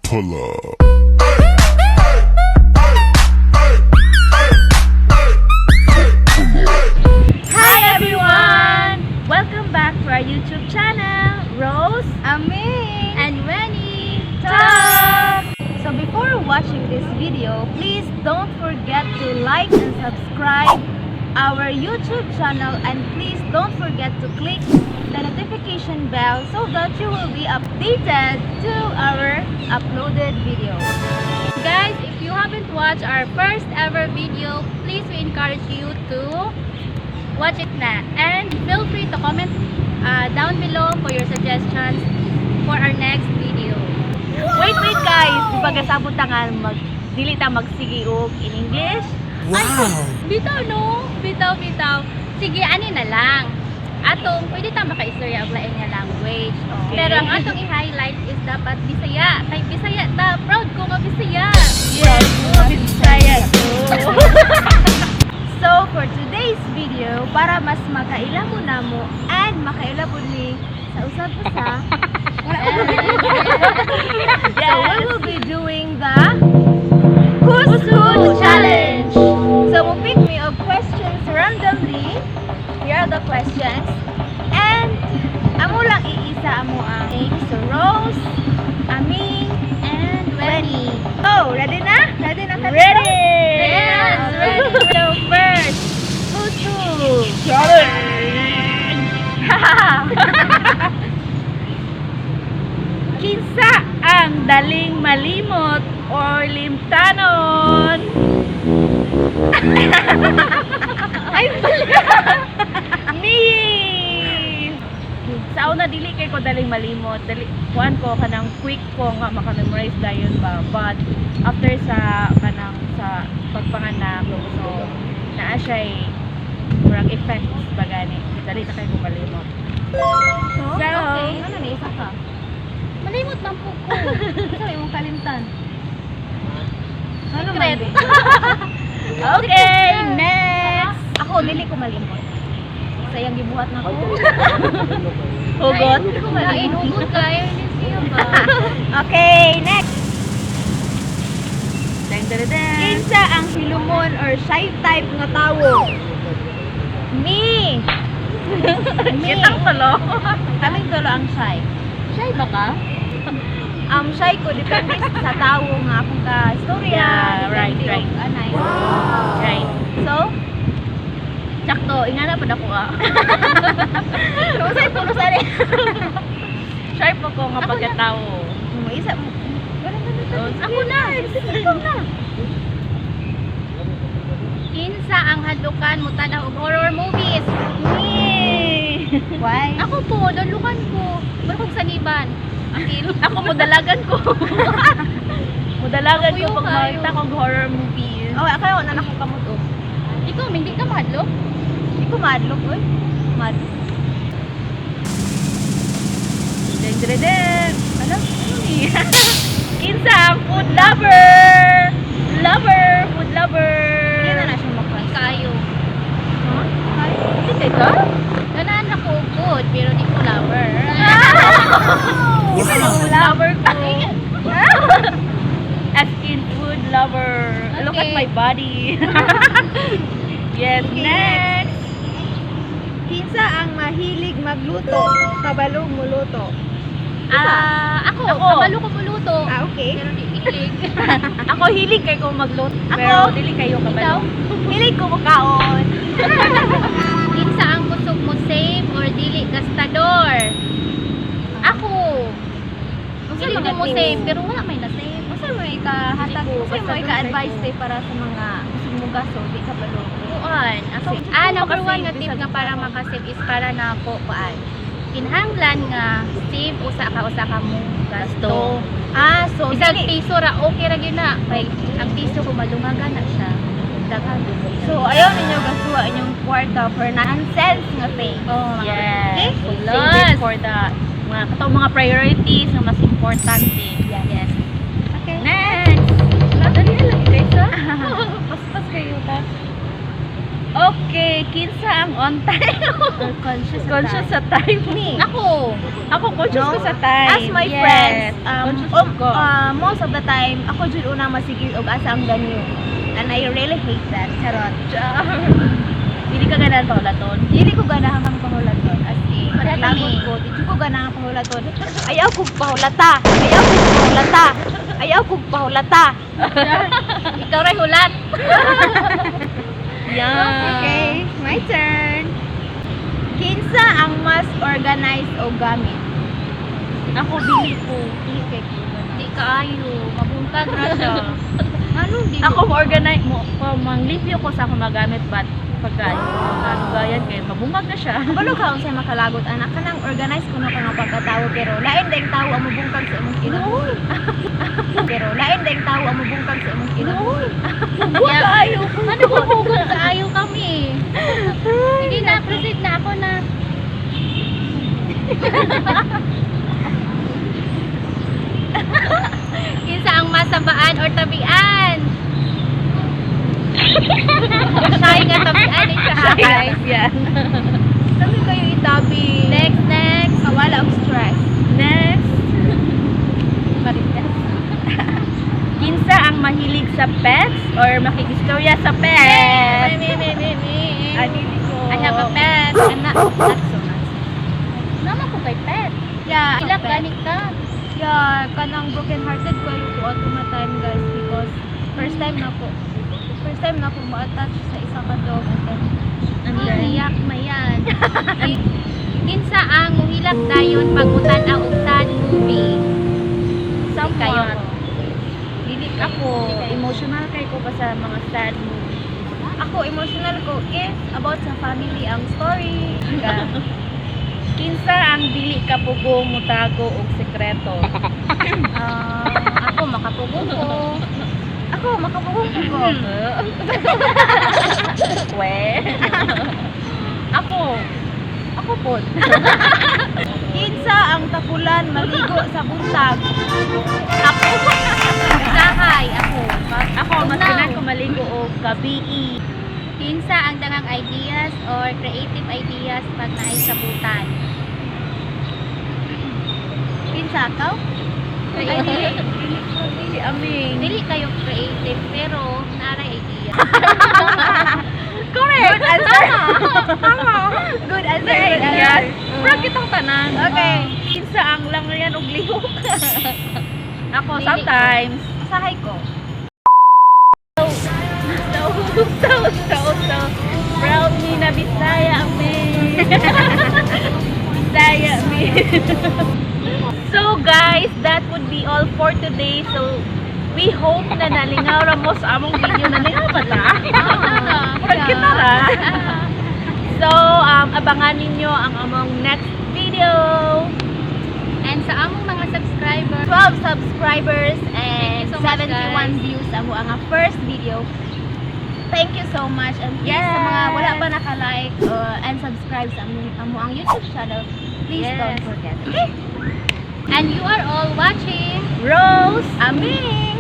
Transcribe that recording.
Pull up. Hi everyone! Welcome back to our YouTube channel, Rose, Ameng and Wenny Talk! So before watching this video, please don't forget to like and subscribe our YouTube channel, and please don't forget to click the notification bell so that you will be updated to our uploaded videos. Guys, if you haven't watched our first ever video, please we encourage you to watch it na. And feel free to comment down below for your suggestions for our next video. Wait guys! Diba gasabot tangan dili ta magsigiog in English? Bitaw no? Bitaw. Sige, ani na lang. Atong, pwede ta maka-istorya og lain nga language. Okay. Pero ang atong i-highlight is dapat Bisaya. Kay Bisaya ta, proud ko nga Bisaya. Yes, Bisaya too. So, for today's video, para mas makailamo namo and makailamo ni sa usap-usa, so we will be doing the Who's Who Challenge. So, we'll pick me of questions randomly. Here are the questions. And, amo lang iisa amo ang names. So, Rose, Ameng, And Wenny. Oh, ready na? Ready na? Ready! Yes, ready. So first, who's who? Kinsa ang daling malimot or limtanon? Ay, me! Sa una dili kay ko daling malimot, kuan ko kanang quick ko nga maka-memorize dayon ba, but after sa kanang sa pagpanganak so naa siya murag effects ba gani dali na kay ko malimot. So, okay. ano ni isa ka? Malimot man po ko. Sa imong kalimtan. Ano Secret. man? Okay, next. Ako dili ko malimot. Sayang gibuhat na ko. Hugot. Ay, kumain, hugot kayo. Hindi siya ba? Okay, next. Kinsa ang hilumon or shy type nga tawo? Me. Kitang tulo. Kaming tulo ang shy. Shy ba ka? Shy ko depende sa tawo nga akong ka istorya. Yeah, depende right. og anay. Right. So, Sakto, ingana pa ako ah. lusay po lusay. Shy pa ko nga pagkatao. Isa mo. Ako na. Ikaw na. Kinsa ang hadlukan mo tanaw og horror movies? Me. Why? Ako po, dalukan ko. Pero kung saniban. Akil. Ako mudalagan ko. Mudalagan Ako ko yung pag kayo. makita kong horror movies. Oh, akaw na nako kamot oh. Ikaw, hindi ka mahadlok? Hindi ko madlok oy. Madlok. Ano ni? Kinsa ang food lover? Food lover. Kaya na siya makita. Kayo. Hindi ka? Ganaan ako good, pero di ko lover. Lover ko. As in food lover. Look at Okay. my body. Yes, next. Kinsa ang mahilig magluto? Kabalong muluto. Ako, Ako. kabalo ko muluto. Okay. Pero di ilig. Ako hilig kay ko magluto. Ako? Pero dili kayo Ikaw? kabalo. Hilig ko makaon. Kinsa ang kusog mo save or dili gastador? Ako. Dili ko mo save, pero wala may na-save. Masa mo ikahatag, masa mo ika-advise tay para sa mga gusto mo gasto, di kabalo. Kuan. Ako, number one nga tip nga para makasave is para na po kuan. Kinahanglan nga save usa ka mo gasto. So Isang dili. piso ra okay ra gyud na. Kay ang piso ko madungagan na siya. Daghan. So ayaw ninyo gastuha inyong kwarta for nonsense nga thing. Oh, Yes. Okay? Save it for the mga priorities na mas importante. Yes. Okay. Next. Dali na lang guys ha. Paspas kayo ta. Okay, kinsa ang on time? Conscious sa time. Me. Ako. Ako conscious No? ko sa time. As my Yes. friends, Conscious most ko. most of the time, ako jud unang masigil og asa ang ganyo. And I really hate that. Charot. Hindi ka ganahan pahulaton. Dili ko ganahan kang pahulaton. As in, Pareha kami. lagot ko. Dili ko ganahan pahulaton. Ayaw kong pahulata. Ayaw kong pahulata. Ayaw kong pahulata. Ikaw ray hulat. Okay, my turn. Kinsa ang mas organized o gamit? Ako dili ko. Okay. Di kaayo. Mabuntag ra siya. Anong dili? Ako mo-organize mo, manglimpyo ko sa akong magamit but pagkain gayan kay mabungag na siya. Kabalo ka unsay makalagot anak ka nang organized kuno ka nga pagkatawo pero lain dayng tawo ang mabungkag sa imong kinabuhi. Pero lain dayng tawo ang mabungkag sa imong kinabuhi. Kaayo. Ano ko bugol kaayo kami. Hindi na proceed na ako na. Kinsa ang masabaan or tabian? Shy nga tabian siya. Guys, yan. Sabi kayo itabi. Next. Wala ang stress. Next. Marites. Kinsa ang mahilig sa pets or makikistorya sa pets? Me. Anili ko. I have a pet. And not so much. Naman ko kay pet. Yeah, Ilang pet. ganit ka? Yeah, kanang broken hearted ko yung all the time guys because first time na ko ma-attach sa isa ka dog and then Iyak mayan. Kinsa ang muhilak dayon pagutan ang sad movie? Kayo. Dili Ako, emotional kay ko pa sa mga sad movie. Ako emotional ko if about sa family ang story. Kinsa ang dili kapugong mutago og sekreto? Ako makapugong ko. We. Ako po. Kinsa ang tapulan maligo sa buntag? Ako. Sahay ako. Ako mas Now. ganan ko maligo og gabi. Kinsa ang dangang ideas or creative ideas pag naay sabutan? Kinsa ka? Creative. Si Ameng. Dili kayo creative pero naray idea. Correct. Good answer. Tama. Good answer. Yes. Prank kitang tanan. Okay. Kinsa ang langayan og lihok? Ako Dili sometimes. Sahay ko. So proud me na Bisaya me. Bisaya me. So guys, that would be all for today. So we hope na nalingaw ra mo sa among video. Nalingaw ba ta? Murag kita ra. So abangan ninyo ang among next video. And sa among mga subscribers, 12 subscribers and Thank you so much, 71 guys. views ang ang first video. Thank you so much and please sa mga Yes. wala pa naka-like and subscribe sa ang YouTube channel, please Yes. don't forget. Okay? and you are all watching Rose, Ameng.